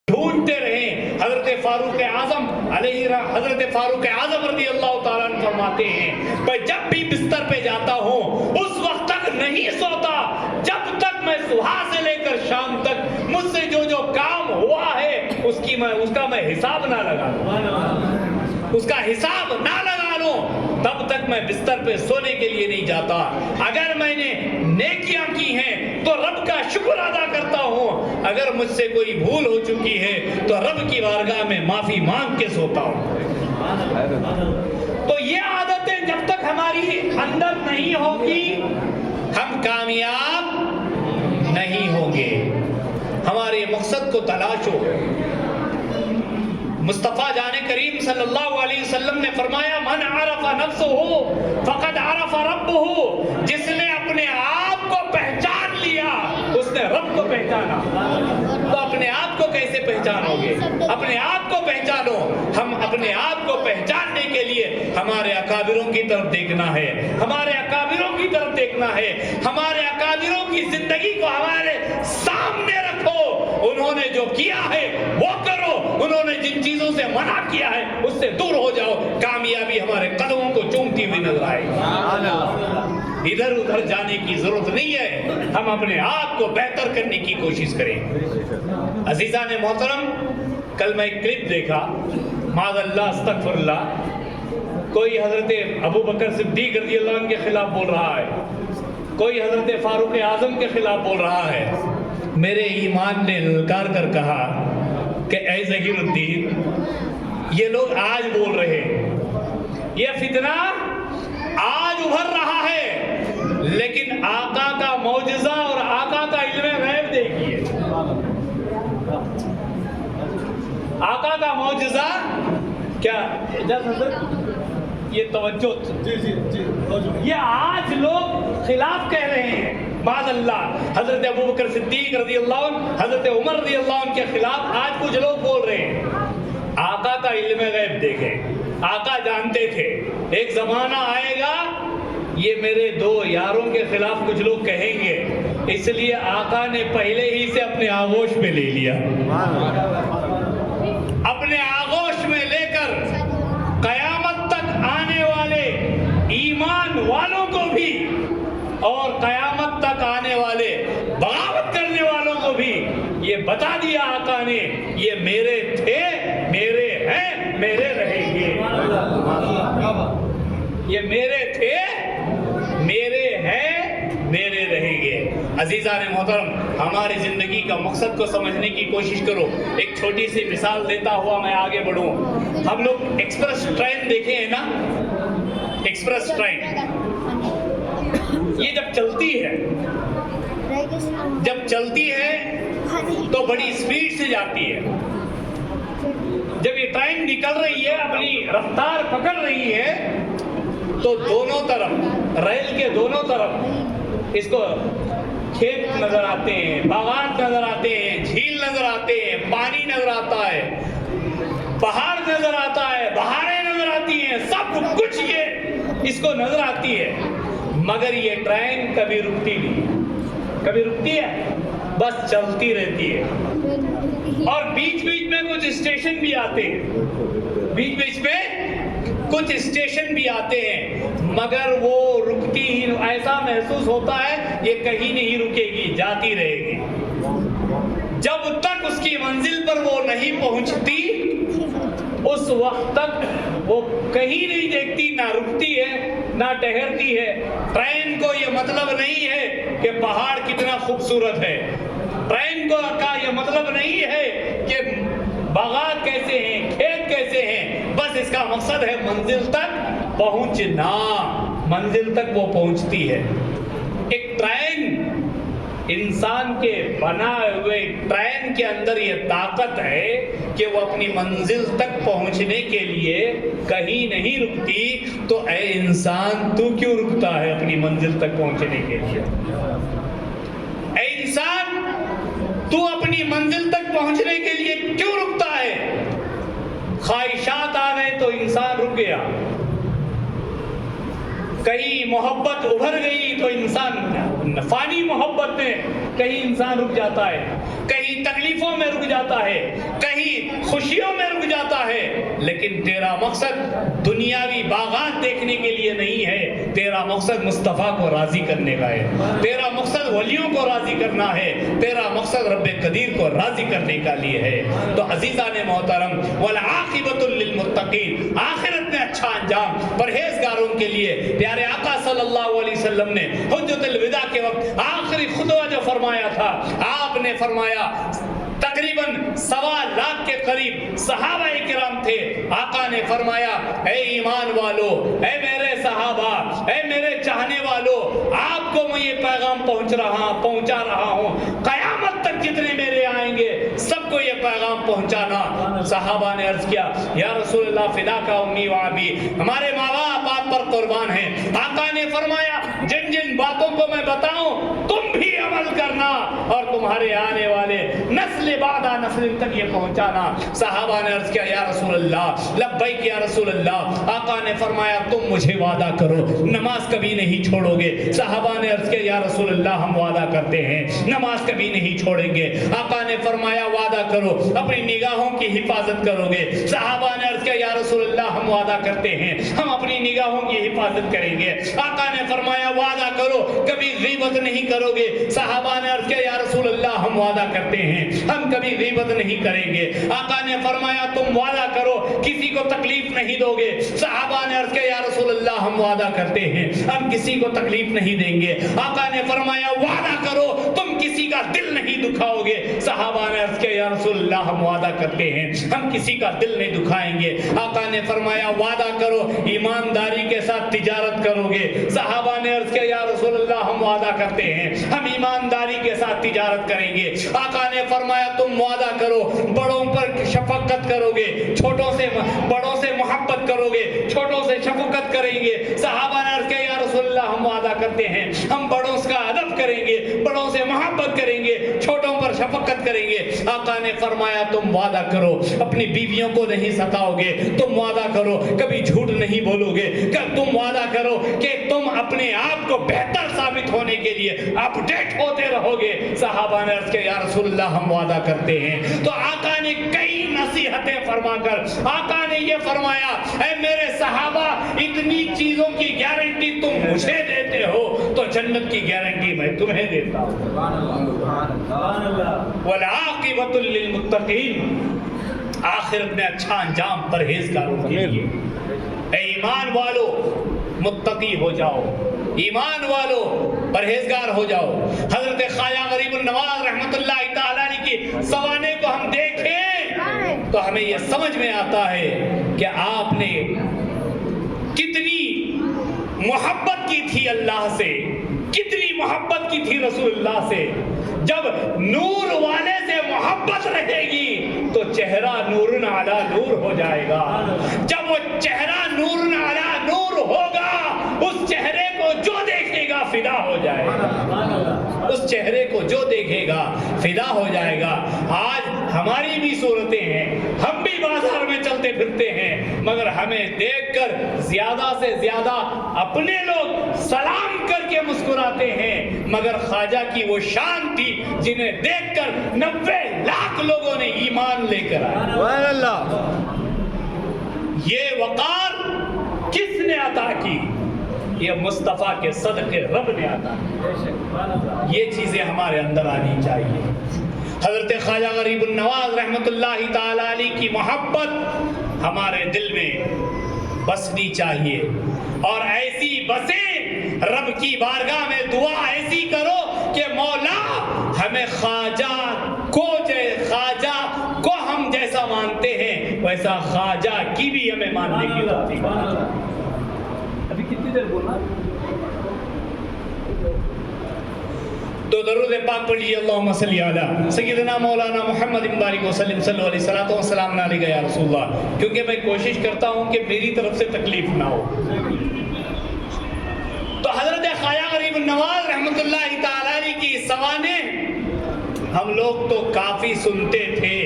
ڈھونڈتے رہیں. حضرت فاروق اعظم رضی اللہ تعالیٰ عنہ فرماتے ہیں میں جب بھی بستر پہ جاتا ہوں اس وقت تک نہیں سوتا جب تک میں صبح سے لے کر شام تک مجھ سے جو جو کام ہوا ہے اس کا میں حساب نہ لگا لوں، اس کا حساب نہ لگا لوں، تب تک میں بستر پہ سونے کے لیے نہیں جاتا. اگر میں نے نیکیاں کی ہیں تو رب کا شکر ادا کرتا ہوں، اگر مجھ سے کوئی بھول ہو چکی ہے تو رب کی بارگاہ میں معافی مانگ کے سوتا ہوں. تو یہ عادتیں جب تک ہماری اندر نہیں ہوگی ہم کامیاب نہیں ہوں گے. ہمارے مقصد کو تلاشو. مصطفیٰ جان کریم صلی اللہ علیہ وسلم نے فرمایا من عرف نفسہ فقد عرف ربہ، جس نے اپنے آپ کو پہچان لیا اس نے رب کو پہچانا. تو اپنے آپ کو کیسے پہچانو گے؟ اپنے آپ کو پہچانو. ہم اپنے آپ کو پہچاننے کے لیے ہمارے اکابروں کی طرف دیکھنا ہے، ہمارے اکابروں کی طرف دیکھنا ہے، ہمارے اکابروں کی زندگی کو ہمارے سامنے رکھو. انہوں نے جو کیا ہے وہ کرو، انہوں نے جن چیزوں سے منع کیا ہے اس سے دور ہو جاؤ. کامیابی ہمارے قدموں کو چومتی ہوئی نظر آئے گی. ادھر ادھر جانے کی ضرورت نہیں ہے، ہم اپنے آپ کو بہتر کرنے کی کوشش کریں. عزیزان محترم، کل میں ایک کلپ دیکھا، معاذ اللہ استغفر اللہ، کوئی حضرت ابو بکر صدیق رضی اللہ عنہ کے خلاف بول رہا ہے، کوئی حضرت فاروق اعظم کے خلاف بول رہا ہے. میرے ایمان نے للکار کر کہا کہ اے ظہیر الدین، یہ لوگ آج بول رہے ہیں، یہ فتنہ آج ابھر رہا ہے، لیکن آقا کا معجزہ اور آقا کا علم غیب دیکھیے. آقا کا معجزہ کیا یہ توجہ، یہ آج لوگ خلاف کہہ رہے ہیں. معاذ اللہ، حضرت ابو بکر صدیق رضی اللہ عنہ، حضرت عمر رضی اللہ عنہ کے خلاف آج کچھ لوگ بول رہے ہیں. آقا کا علم غیب دیکھیں، آقا جانتے تھے ایک زمانہ آئے گا یہ میرے دو یاروں کے خلاف کچھ لوگ کہیں گے، اس لیے آقا نے پہلے ہی سے اپنے آغوش میں لے لیا. اپنے آغوش میں لے کر قیامت تک آنے والے ایمان والوں کو بھی اور قیامت تک آنے والے بغاوت کرنے والوں کو بھی یہ بتا دیا آقا نے، یہ میرے تھے، میرے ہیں، میرے رہیں گے. یہ میرے تھے، میرے ہیں، میرے رہیں گے. عزیزان محترم، ہماری زندگی کا مقصد کو سمجھنے کی کوشش کرو. ایک چھوٹی سی مثال دیتا ہوا میں آگے بڑھوں. ہم لوگ ایکسپریس ٹرین دیکھے ہیں نا، ایکسپریس ٹرین یہ جب چلتی ہے تو بڑی اسپیڈ سے جاتی ہے. جب یہ ٹرین نکل رہی ہے، اپنی رفتار پکڑ رہی ہے، تو دونوں طرف، ریل کے دونوں طرف اس کو کھیت نظر آتے ہیں، باغات نظر آتے ہیں، جھیل نظر آتے ہیں، پانی نظر آتا ہے، پہاڑ نظر آتا ہے، بہاریں نظر آتی ہیں، سب کچھ یہ اس کو نظر آتی ہے. مگر یہ ٹرین کبھی رکتی نہیں. کبھی رکتی ہے؟ بس چلتی رہتی ہے. اور بیچ بیچ میں کچھ اسٹیشن بھی آتے ہیں، بیچ بیچ میں کچھ اسٹیشن بھی آتے ہیں، مگر وہ رکتی ہی، ایسا محسوس ہوتا ہے یہ کہیں نہیں رکے گی، جاتی رہے گی. جب تک اس کی منزل پر وہ نہیں پہنچتی اس وقت تک وہ کہیں نہیں دیکھتی، نہ رکتی ہے نہ ٹھہرتی ہے. ٹرین کو یہ مطلب نہیں ہے کہ پہاڑ کتنا خوبصورت ہے، ٹرین کو کا یہ مطلب نہیں ہے کہ باغات کیسے ہیں، کھیت کیسے ہیں. بس اس کا مقصد ہے منزل تک پہنچنا. منزل تک وہ پہنچتی ہے. ایک ٹرین، انسان کے بنائے ہوئے ٹرین کے اندر یہ طاقت ہے کہ وہ اپنی منزل تک پہنچنے کے لیے کہیں نہیں رکتی. تو اے انسان، تو کیوں رکتا ہے اپنی منزل تک پہنچنے کے لیے؟ اے انسان، تو اپنی منزل تک پہنچنے کے لیے کیوں رکتا ہے؟ خواہشات آ گئے تو انسان رک گیا، کہیں محبت ابھر گئی تو انسان فانی محبت میں کہیں انسان رک جاتا ہے، کہیں تکلیف تکلیفوں میں رک جاتا ہے، کہیں خوشیوں میں رک جاتا ہے، لیکن تیرا مقصد دنیاوی باغات دیکھنے کے لیے نہیں ہے، تیرا مقصد مصطفیٰ کو راضی کرنے کا ہے، تیرا مقصد ولیوں کو راضی کرنا ہے، تیرا مقصد رب قدیر کو راضی کرنے کا لیے ہے۔ تو عزیزان محترم، والعاقبۃ للمتقین، آخرت میں اچھا انجام پرہیزگاروں کے لیے۔ پیارے آقا صلی اللہ علیہ وسلم نے حجۃ الوداع کے وقت آخری خطبہ جو فرمایا تھا، آپ نے فرمایا تقریباً 1.25 لاکھ کے قریب صحابہ کرام تھے، آقا نے فرمایا اے ایمان والو، اے میرے صحابہ، اے میرے چاہنے والو، آپ کو میں یہ پیغام پہنچا رہا ہوں، قیامت تک جتنے میرے آئیں گے سب کو یہ پیغام پہنچانا۔ صحابہ نے عرض کیا یا رسول اللہ فداک امی و ابی، ہمارے ماں باپ آپ پر قربان ہیں۔ آقا نے فرمایا جن جن باتوں کو میں بتاؤں تم بھی عمل کرنا اور تمہارے آنے والے نسل بعد نسل تک یہ پہنچانا۔ صحابہ نے عرض کیا یا رسول اللہ لبیک یا رسول اللہ۔ آقا نے فرمایا تم مجھے وعدہ کرو نماز کبھی نہیں چھوڑو گے۔ صحابہ نے عرض کیا یا رسول اللہ ہم وعدہ کرتے ہیں نماز کبھی نہیں چھوڑیں گے۔ آقا نے فرمایا وعدہ کرو اپنی نگاہوں کی حفاظت کرو گے۔ صحابہ نے عرض کیا یا رسول اللہ ہم وعدہ کرتے ہیں ہم اپنی نگاہوں کی حفاظت کریں گے۔ آقا نے فرمایا وعدہ کرو کبھی غیبت نہیں کرو گے۔ صحابہ نے عرض کیا یا رسول اللہ ہم وعدہ کرتے ہیں ہم کبھی غیبت نہیں کریں گے۔ آقا نے فرمایا تم وعدہ کرو کسی کو تکلیف نہیں دو گے۔ صحابہ نے عرض کیا یا رسول اللہ ہم وعدہ کرتے ہیں ہم کسی کو تکلیف نہیں دیں گے۔ آقا نے فرمایا وعدہ کرو تم کسی کا دل نہیں دکھاؤ گے۔ صحابہ نے عرض کیا یا رسول اللہ ہم وعدہ کرتے ہیں ہم کسی کا دل نہیں دکھائیں گے۔ آقا نے فرمایا وعدہ کرو ایمانداری کے ساتھ تجارت کرو گے۔ صحابہ نے عرض کیا یا رسول اللہ ہم وعدہ کرتے ہیں ہم ایمانداری کے ساتھ تجارت کریں گے۔ آقا نے فرمایا تم وعدہ کرو بڑوں پر شفقت کرو گے، چھوٹوں سے بڑوں سے محبت کرو گے، چھوٹوں سے شفقت کریں گے۔ صحابہ نے عرض کیا یا رسول اللہ ہم وعدہ کرتے ہیں ہم بڑوں کا ادب کریں گے، بڑوں سے محبت کریں گے، چھوٹوں پر شفقت کریں گے۔ آقا نے فرمایا تم وعدہ کرو اپنی بیویوں کو نہیں ستاؤ گے، تم وعدہ کرو کبھی جھوٹ نہیں بولو گے، تم وعدہ کرو کہ تم اپنے آپ کو بہتر ثابت ہونے کے لیے اپڈیٹ ہوتے رہو گے۔ صحابہ نے عرض کیا یا رسول اللہ ہم وعدہ کرتے ہیں۔ تو آقا نے کئی نصیحتیں فرما کر آقا نے یہ فرمایا اے میرے صحابہ اتنی چیزوں کی گارنٹی تم مجھے دیتے ہو تو جنت کی گارنٹی میں تمہیں دیتا ہوں۔ والعاقبۃ للمتقین، آخرت میں اچھا انجام پرہیزگاروں کے لیے۔ اے ایمان والو متقی ہو جاؤ، ایمان والو پرہیزگار ہو جاؤ۔ حضرت خواجہ غریب النواز رحمت اللہ تعالی علیہ کی سوانح کو ہم دیکھیں تو ہمیں یہ سمجھ میں آتا ہے کہ آپ نے کتنی محبت کی تھی اللہ سے، کتنی محبت کی تھی رسول اللہ سے۔ جب نور والے سے محبت رہے گی تو چہرہ نور علی نور ہو جائے گا۔ جب وہ چہرہ نور علی نور ہوگا اس چہرے کو جو دیکھے گا فدا ہو جائے گا، اس چہرے کو جو دیکھے گا فدا ہو جائے گا۔ آج ہماری بھی صورتیں ہیں، ہم بھی بازار میں چلتے پھرتے ہیں مگر ہمیں دیکھ کر زیادہ سے زیادہ اپنے لوگ سلام کر کے مسکراتے ہیں، مگر خواجہ کی وہ شان تھی جنہیں دیکھ کر 90 لاکھ لوگوں نے ایمان لے کر آئے۔ سبحان اللہ۔ یہ وقار کس نے عطا کی؟ یہ مصطفیٰ کے صدقے رب نے عطا کی۔ یہ چیزیں ہمارے اندر آنی چاہیے۔ حضرت خواجہ غریب النواز رحمت اللہ تعالی علیہ کی محبت ہمارے دل میں بسنی چاہیے، اور ایسی بسیں رب کی بارگاہ میں دعا ایسی کرو کہ مولا ہمیں خواجہ کو ہم جیسا مانتے ہیں ویسا خواجہ کی بھی ہمیں ماننے کی توفیق۔ ابھی کتنی دیر بولنا؟ تو درود پاک پڑھیے اللہم صلی علی سیدنا مولانا محمد بارک وسلم صلی اللہ علیہ وسلم والسلام علیکہ یا رسول اللہ، کیونکہ میں کوشش کرتا ہوں کہ میری طرف سے تکلیف نہ ہو۔ تو حضرت خواجہ غریب النواز رحمت اللہ تعالی علیہ کی سوانح ہم لوگ تو کافی سنتے تھے،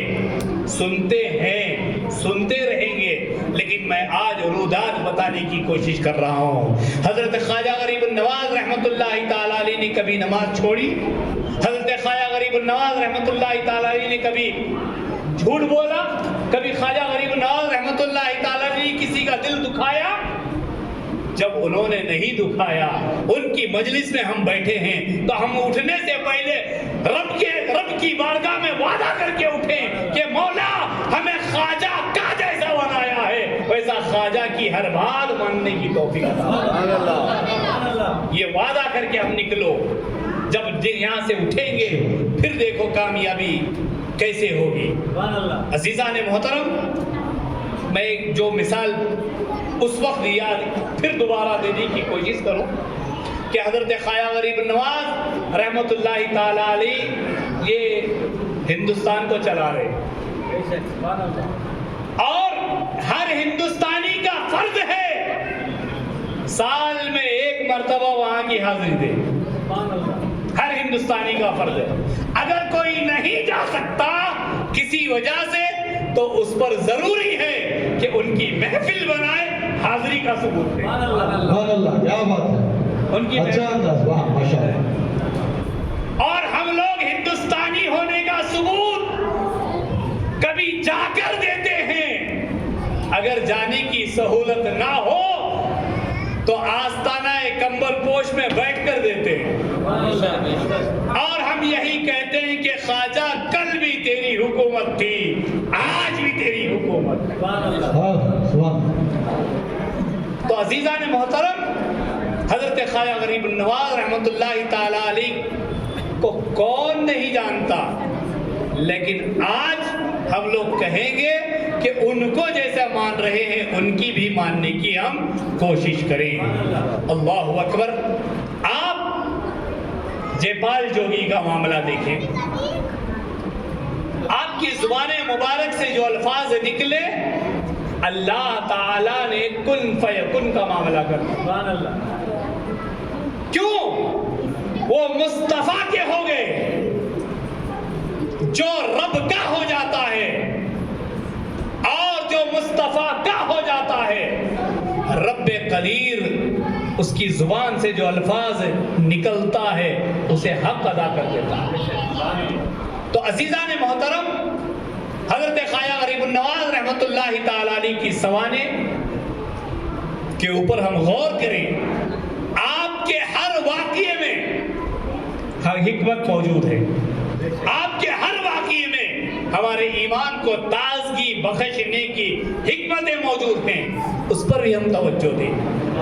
سنتے ہیں، سنتے رہیں گے، لیکن میں آج روداد بتانے کی کوشش کر رہا ہوں۔ حضرت خواجہ غریب النواز رحمت اللہ تعالی علیہ نے کبھی نماز چھوڑی؟ حضرت خواجہ غریب غریب النواز رحمۃ اللہ تعالی علیہ نے کبھی جھوٹ بولا؟ کبھی خواجہ غریب النواز رحمۃ اللہ تعالی علیہ نے کسی کا دل دکھایا؟ جب انہوں نے نہیں دکھایا، ان کی مجلس میں ہم بیٹھے ہیں تو ہم اٹھنے سے پہلے رب کی بارگاہ میں وعدہ کر کے اٹھیں کہ مولا ہمیں خواجہ کا جیسا بنایا ہے ویسا خواجہ کی ہر بات ماننے کی توفیق عطا۔ یہ وعدہ کر کے ہم نکلو، جب یہاں سے اٹھیں گے پھر دیکھو کامیابی کیسے ہوگی۔ عزیزان محترم، میں جو مثال اس وقت دیا پھر دوبارہ دینے کی کوشش کروں کہ حضرت خواجہ غریب النواز رحمۃ اللہ تعالی علیہ یہ ہندوستان کو چلا رہے، اور ہر ہندوستانی کا فرض ہے سال میں ایک مرتبہ وہاں کی حاضری دے۔ ہر ہندوستانی کا فرض ہے۔ اگر کوئی نہیں جا سکتا کسی وجہ سے تو اس پر ضروری ہے کہ ان کی محفل بنائے، حاضری کا ثبوت دے۔ سبحان اللہ، کیا بات ہے، ان کی اچھا انداز، واہ ماشاءاللہ۔ اور ہم لوگ ہندوستانی ہونے کا ثبوت کبھی جا کر دیتے ہیں، اگر جانے کی سہولت نہ ہو تو آستانہ کمبل پوش میں بیٹھ کر دیتے ہیں، اور ہم یہی کہتے ہیں کہ خواجہ کل بھی تیری حکومت تھی، آج بھی تیری حکومت ہے۔ تو عزیزان محترم، حضرت خواجہ غریب النواز رحمۃ اللہ تعالی علیہ کو کون نہیں جانتا، لیکن آج ہم لوگ کہیں گے کہ ان کو جیسا مان رہے ہیں ان کی بھی ماننے کی ہم کوشش کریں۔ اللہ اکبر۔ آپ جے پال جوگی کا معاملہ دیکھیں، آپ کی زبان مبارک سے جو الفاظ نکلے، اللہ تعالیٰ نے کن فیکن کا معاملہ کر دیا۔ کیوں؟ وہ مصطفیٰ کے ہو گئے۔ جو رب کا ہو جاتا ہے اور جو مصطفیٰ کا ہو جاتا ہے، رب قدیر اس کی زبان سے جو الفاظ نکلتا ہے اسے حق ادا کر دیتا ہے۔ تو عزیزان محترم، حضرت خواجہ غریب النواز رحمۃ اللہ تعالی علیہ کی سوانح کے اوپر ہم غور کریں، آپ کے ہر واقعے میں ہر حکمت موجود ہے۔ آپ کے ہر واقعے میں ہمارے ایمان کو تازگی بخشنے کی حکمتیں موجود ہیں، اس پر بھی ہم توجہ دیں،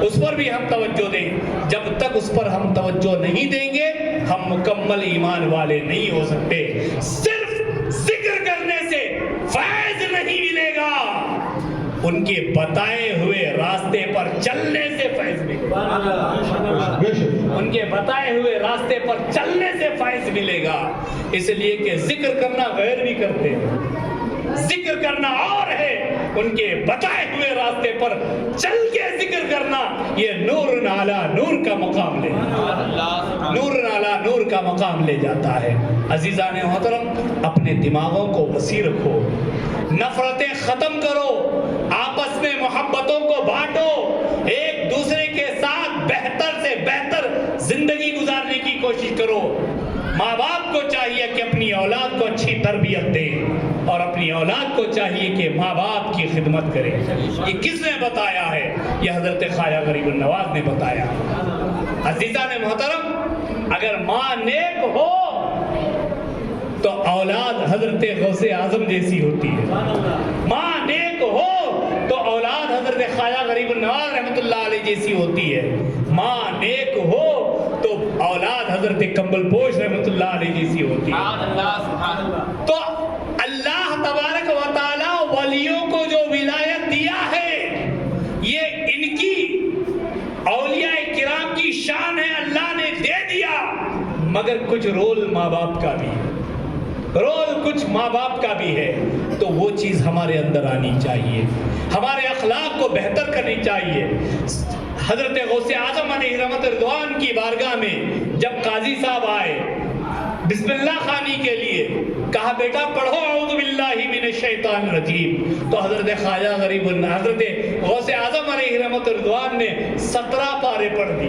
اس پر بھی ہم توجہ دیں۔ جب تک اس پر ہم توجہ نہیں دیں گے ہم مکمل ایمان والے نہیں ہو سکتے۔ صرف ذکر کرنے سے فیض نہیں ملے گا، ان کے بتائے ہوئے راستے پر چلنے سے فیض ملے گا۔ ان کے بتائے ہوئے راستے پر چلنے سے فیض ملے گا۔ اس لیے کہ ذکر کرنا غیر بھی کرتے ہیں، ذکر کرنا اور ہے، ان کے بتائے ہوئے راستے پر چل کے ذکر کرنا یہ نور نالا نور کا مقام لے، نور نالا نور کا مقام لے جاتا ہے۔ عزیزان محترم، اپنے دماغوں کو وسیع رکھو، نفرتیں ختم کرو، آپس میں محبتوں کو بانٹو، ایک دوسرے کے ساتھ بہتر سے بہتر زندگی گزارنے کی کوشش کرو۔ ماں باپ کو چاہیے کہ اپنی اولاد کو اچھی تربیت دیں، اور اپنی اولاد کو چاہیے کہ ماں باپ کی خدمت کرے۔ یہ کس نے بتایا ہے؟ یہ حضرت خواجہ غریب النواز نے بتایا۔ عزیزان محترم، اگر ماں نیک ہو تو اولاد حضرت غوث اعظم جیسی ہوتی ہے، ماں نیک ہو تو اولاد حضرت خواجہ غریب النواز رحمۃ اللہ علیہ جیسی ہوتی ہے، ماں نیک ہو تو اولاد حضرت کمبل پوش رحمۃ اللہ علیہ جیسی ہوتی ہے۔ تو اللہ تبارک و تعالی ولیوں کو جو ولایت دیا ہے یہ ان کی اولیاء کرام کی شان ہے، اللہ نے دے دیا، مگر کچھ رول ماں باپ کا بھی ہے، رول کچھ ماں باپ کا بھی ہے۔ تو وہ چیز ہمارے اندر آنی چاہیے، ہمارے اخلاق کو بہتر کرنی چاہیے۔ حضرت غوث اعظم علیہ رحمت رضوان کی بارگاہ میں جب قاضی صاحب آئے بسم اللہ خوانی کے لیے، کہا بیٹا پڑھو اعوذ باللہ من الشیطان الرجیم، تو حضرت خواجہ غریب حضرت غوث اعظم علیہ رحمت رضوان نے 17 پارے پڑھ دی،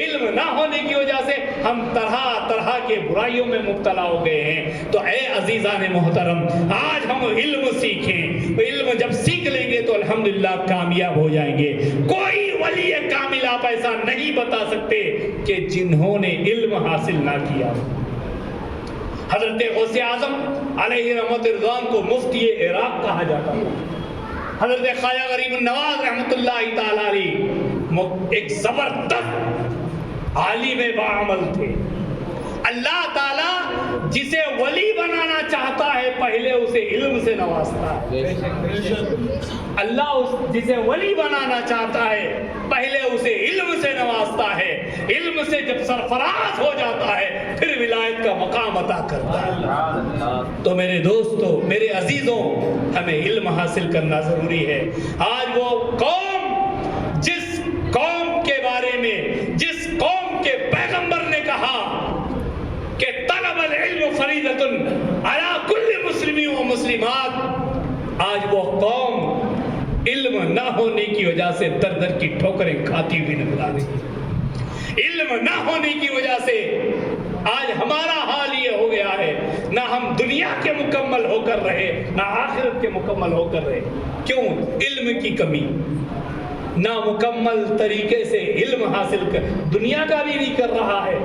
علم نہ ہونے کی وجہ سے ہم طرح طرح کے برائیوں میں مبتلا ہو گئے ہیں. تو اے عزیزان محترم, آج ہم علم سیکھیں. علم جب سیکھ لیں گے تو الحمدللہ کامیاب ہو جائیں گے. کوئی ولی کامل آپ ایسا نہیں بتا سکتے کہ جنہوں نے علم حاصل نہ کیا. حضرت غوث اعظم علیہ رحمت رضوان کو مفتی عراق کہا جاتا ہے. حضرت خواجہ غریب النواز رحمت اللہ تعالی علیہ ایک زبردست عالم باعمل تھے. اللہ تعالیٰ جسے ولی بنانا چاہتا ہے پہلے اسے علم سے نوازتا ہے. اللہ جسے ولی بنانا چاہتا ہے پہلے اسے علم سے نوازتا ہے. علم سے جب سرفراز ہو جاتا ہے پھر ولایت کا مقام عطا کرتا ہے. تو میرے دوستو, میرے عزیزوں, ہمیں علم حاصل کرنا ضروری ہے. آج وہ قوم جس قوم کے بارے میں, جس قوم کے پیغمبر نے کہا کہ طلب العلم فریضۃ علی کل مسلم و مسلمات, آج وہ قوم علم نہ ہونے کی وجہ سے در در کی ٹھوکریں کھاتی ہوئی نظر آ رہی ہے. علم نہ ہونے کی وجہ سے آج ہمارا حال یہ ہو گیا ہے, نہ ہم دنیا کے مکمل ہو کر رہے نہ آخرت کے مکمل ہو کر رہے. کیوں؟ علم کی کمی. نہ مکمل طریقے سے علم حاصل کر, دنیا کا بھی نہیں کر رہا ہے,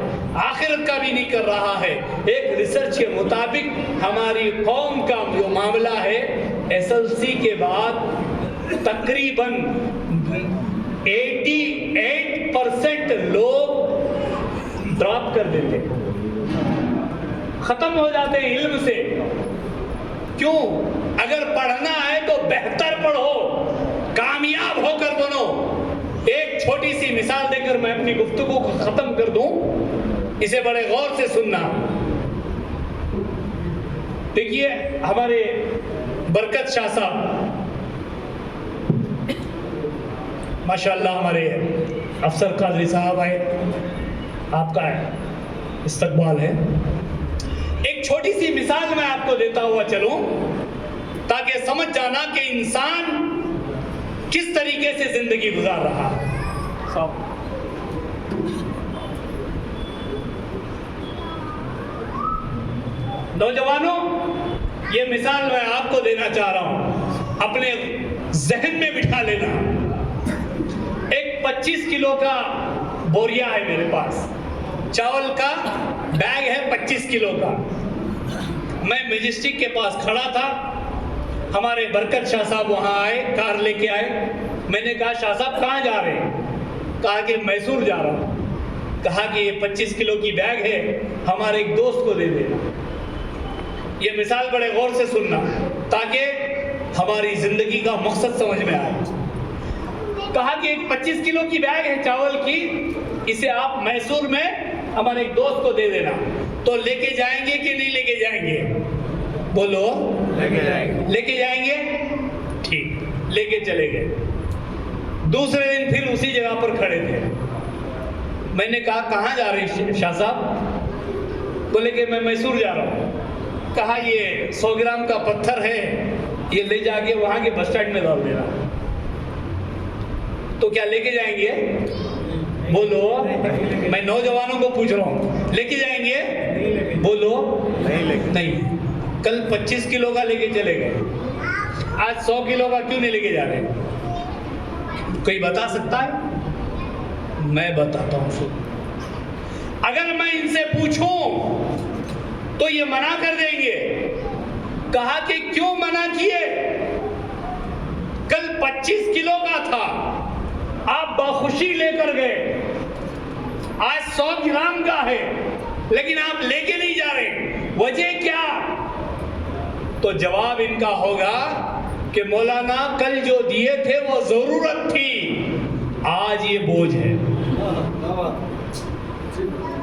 آخرت کا بھی نہیں کر رہا ہے. ایک ریسرچ کے مطابق ہماری قوم کا جو معاملہ ہے, SLC کے بعد تقریباً 88% لوگ ڈراپ کر دیتے, ختم ہو جاتے ہیں علم سے. کیوں؟ اگر پڑھنا ہے تو بہتر پڑھو, کامیاب ہو کر بنو. ایک چھوٹی سی مثال دے کر میں اپنی گفتگو کو ختم کر دوں, اسے بڑے غور سے سننا. دیکھیے ہمارے برکت شاہ صاحب ماشاءاللہ, ہمارے افسر قادری صاحب آئے, آپ کا استقبال ہے. ایک چھوٹی سی مثال میں آپ کو دیتا ہوا چلوں تاکہ سمجھ جانا کہ انسان کس طریقے سے زندگی گزار رہا ہے. نوجوانوں, یہ مثال میں آپ کو دینا چاہ رہا ہوں, اپنے ذہن میں بٹھا لینا. ایک 25 کلو کا بوریا ہے میرے پاس, چاول کا بیگ ہے 25 کلو کا. میں میجسٹک کے پاس کھڑا تھا, ہمارے برکت شاہ صاحب وہاں آئے, کار لے کے آئے. میں نے کہا شاہ صاحب کہاں جا رہے ہیں؟ کہا کہ میسور جا رہا ہوں. کہا کہ یہ 25 کلو کی بیگ ہے, ہمارے ایک دوست کو دے دینا. یہ مثال بڑے غور سے سننا تاکہ ہماری زندگی کا مقصد سمجھ میں آئے. کہا کہ ایک 25 کلو کی بیگ ہے چاول کی, اسے آپ میسور میں ہمارے ایک دوست کو دے دینا. تو لے کے جائیں گے کہ نہیں لے کے جائیں گے؟ بولو, لے کے جائیں گے. ٹھیک, لے کے چلے گئے. دوسرے دن پھر اسی جگہ پر کھڑے تھے. میں نے کہا کہاں جا رہے ہیں شاہ صاحب؟ بولے کہ میں میسور جا رہا ہوں. کہا یہ 100 گرام کا پتھر ہے, یہ لے جا کے وہاں کے بس اسٹینڈ میں ڈال دینا. تو کیا لے کے جائیں گے؟ بولو, میں نوجوانوں کو پوچھ رہا ہوں, لے کے جائیں گے؟ بولو نہیں. کل 25 کلو کا لے کے چلے گئے, آج 100 کلو کا کیوں نہیں لے کے جا رہے؟ کوئی بتا سکتا ہے؟ میں بتاتا ہوں. اگر میں ان سے پوچھوں تو یہ منع کر دیں گے. کہا کہ کیوں منع کیے؟ کل 25 کلو کا تھا, آپ بخوشی لے کر گئے, آج 100 گرام کا ہے لیکن آپ لے کے نہیں جا رہے, وجہ کیا؟ تو جواب ان کا ہوگا کہ مولانا کل جو دیے تھے وہ ضرورت تھی, آج یہ بوجھ ہے.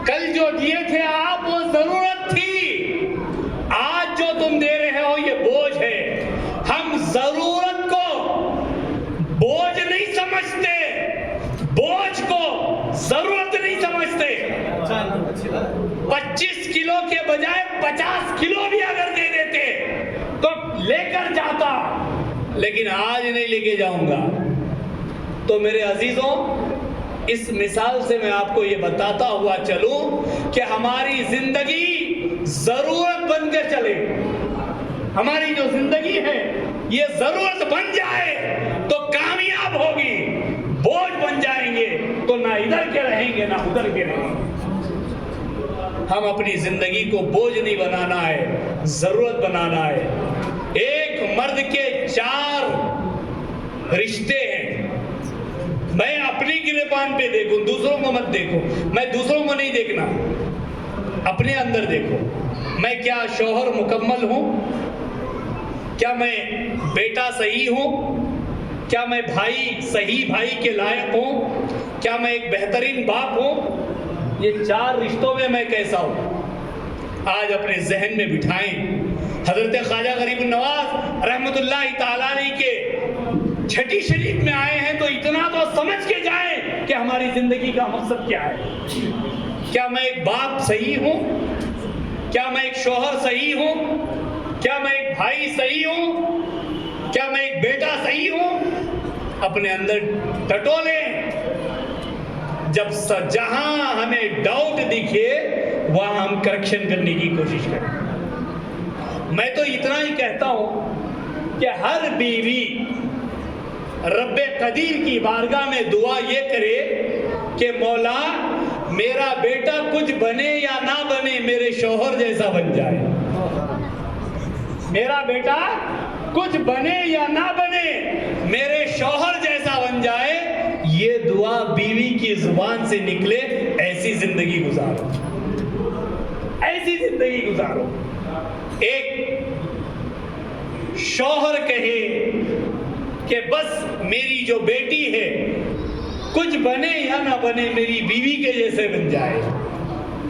کل جو دیے تھے آپ وہ ضرورت تھی, آج جو تم دے رہے ہو یہ بوجھ ہے. ہم ضرورت کو بوجھ نہیں سمجھتے, بوجھ کو ضرورت نہیں سمجھتے. 25 کلو کے بجائے 50 کلو بھی اگر دے دیتے تو لے کر جاتا, لیکن آج نہیں لے کے جاؤں گا. تو میرے عزیزوں، اس مثال سے میں آپ کو یہ بتاتا ہوا چلوں کہ ہماری زندگی ضرورت بن کے چلے، ہماری جو زندگی ہے یہ ضرورت بن جائے تو کامیاب ہوگی، بوجھ بن جائیں گے تو نہ ادھر کے رہیں گے نہ ادھر کے رہیں گے۔ ہم اپنی زندگی کو بوجھ نہیں بنانا ہے، ضرورت بنانا ہے۔ ایک مرد کے 4 رشتے ہیں۔ میں اپنی گریبان پہ دیکھوں، دوسروں کو مت دیکھو، میں دوسروں کو نہیں دیکھنا، اپنے اندر دیکھو۔ میں کیا شوہر مکمل ہوں؟ کیا میں بیٹا صحیح ہوں؟ کیا میں بھائی صحیح بھائی کے لائق ہوں؟ کیا میں ایک بہترین باپ ہوں؟ یہ 4 رشتوں میں میں کیسا ہوں؟ آج اپنے ذہن میں بٹھائیں۔ حضرت خواجہ غریب النواز رحمت اللہ تعالیٰ علیہ کے چھٹی شریف میں آئے ہیں تو اتنا تو سمجھ کے جائیں کہ ہماری زندگی کا مقصد کیا ہے۔ کیا میں ایک باپ صحیح ہوں؟ کیا میں ایک شوہر صحیح ہوں؟ کیا میں ایک بھائی صحیح ہوں؟ کیا میں ایک بیٹا صحیح ہوں؟ اپنے اندر ٹٹولیں۔ جب جہاں ہمیں ڈاؤٹ دکھے وہاں ہم کریکشن کرنے کی کوشش کریں۔ میں تو اتنا ہی کہتا ہوں کہ ہر بیوی رب قدیر کی بارگاہ میں دعا یہ کرے کہ مولا میرا بیٹا کچھ بنے یا نہ بنے میرے شوہر جیسا بن جائے، میرا بیٹا کچھ بنے یا نہ بنے میرے شوہر جیسا بن جائے۔ یہ دعا بیوی کی زبان سے نکلے، ایسی زندگی گزارو، ایسی زندگی گزارو۔ ایک شوہر کہے کہ بس میری جو بیٹی ہے کچھ بنے یا نہ بنے میری بیوی کے جیسے بن جائے،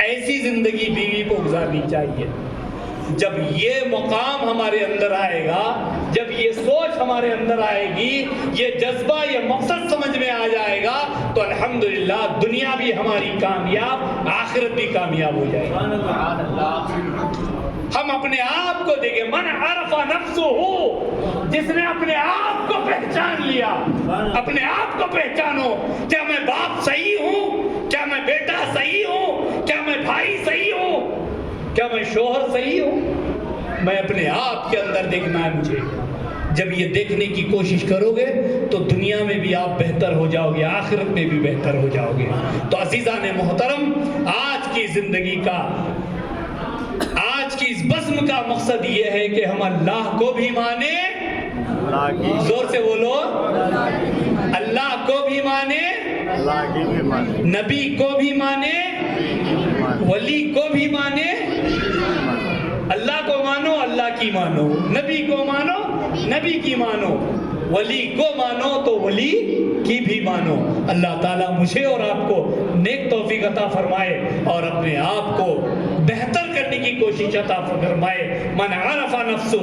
ایسی زندگی بیوی کو گزارنی چاہیے۔ جب یہ مقام ہمارے اندر آئے گا، جب یہ سوچ ہمارے اندر آئے گی، یہ جذبہ، یہ مقصد سمجھ میں آ جائے گا تو الحمدللہ دنیا بھی ہماری کامیاب، آخرت بھی کامیاب ہو جائے گی۔ ہم اپنے آپ کو دیکھیں، من عرف نفسہ، جس نے اپنے آپ کو پہچان لیا، اپنے آپ کو پہچانو۔ کیا میں باپ صحیح ہوں؟ کیا میں بیٹا صحیح ہوں؟ کیا میں بھائی صحیح ہوں؟ کیا میں شوہر صحیح ہوں؟ میں اپنے آپ کے اندر دیکھنا ہے مجھے۔ جب یہ دیکھنے کی کوشش کرو گے تو دنیا میں بھی آپ بہتر ہو جاؤ گے، آخرت میں بھی بہتر ہو جاؤ گے۔ تو عزیزان محترم، آج کی زندگی کا، آج کی اس بزم کا مقصد یہ ہے کہ ہم اللہ کو بھی مانیں، زور سے بولو، اللہ کو بھی مانیں، نبی کو بھی مانیں، ولی کو بھی مانیں۔ اللہ کو مانو، اللہ کی مانو، نبی کو مانو، نبی کی مانو، ولی کو مانو تو ولی کی بھی مانو۔ اللہ تعالیٰ مجھے اور آپ کو نیک توفیق عطا فرمائے اور اپنے آپ کو بہتر کرنے کی کوشش عطا فرمائے۔ من عرف نفسہ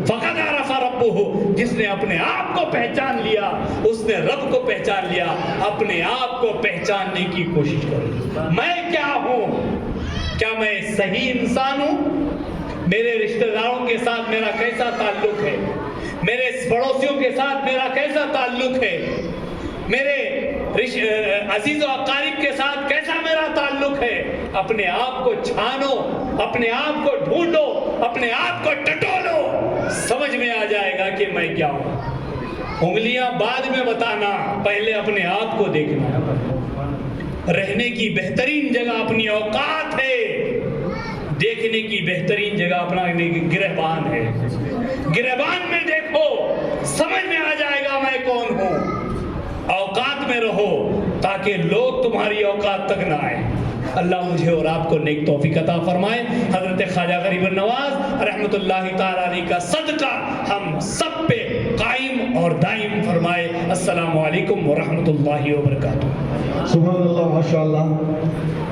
فقد عرف ربہ، جس نے اپنے آپ کو پہچان لیا اس نے رب کو پہچان لیا۔ اپنے آپ کو پہچاننے کی کوشش کرو، میں کیا ہوں؟ کیا میں صحیح انسان ہوں؟ میرے رشتہ داروں کے ساتھ میرا کیسا تعلق ہے؟ میرے پڑوسیوں کے ساتھ میرا کیسا تعلق ہے؟ میرے عزیز و اقارب کے ساتھ کیسا میرا تعلق ہے؟ اپنے آپ کو چھانو، اپنے آپ کو ڈھونڈو، اپنے آپ کو ٹٹولو، سمجھ میں آ جائے گا کہ میں کیا ہوں۔ انگلیاں بعد میں بتانا، پہلے اپنے آپ کو دیکھنا۔ رہنے کی بہترین جگہ اپنی اوقات ہے، دیکھنے کی بہترین جگہ اپنا گریبان ہے۔ گریبان میں دیکھو، سمجھ میں آ جائے گا میں کون ہوں۔ اوقات میں رہو تاکہ لوگ تمہاری اوقات تک نہ آئے۔ اللہ مجھے اور آپ کو نیک توفیق عطا فرمائے۔ حضرت خواجہ غریب النواز رحمت اللہ تعالیٰ علیہ کا صدقہ ہم سب پہ قائم اور دائم فرمائے۔ السلام علیکم ورحمۃ اللہ وبرکاتہ۔ سبحان اللہ، ماشاء اللہ۔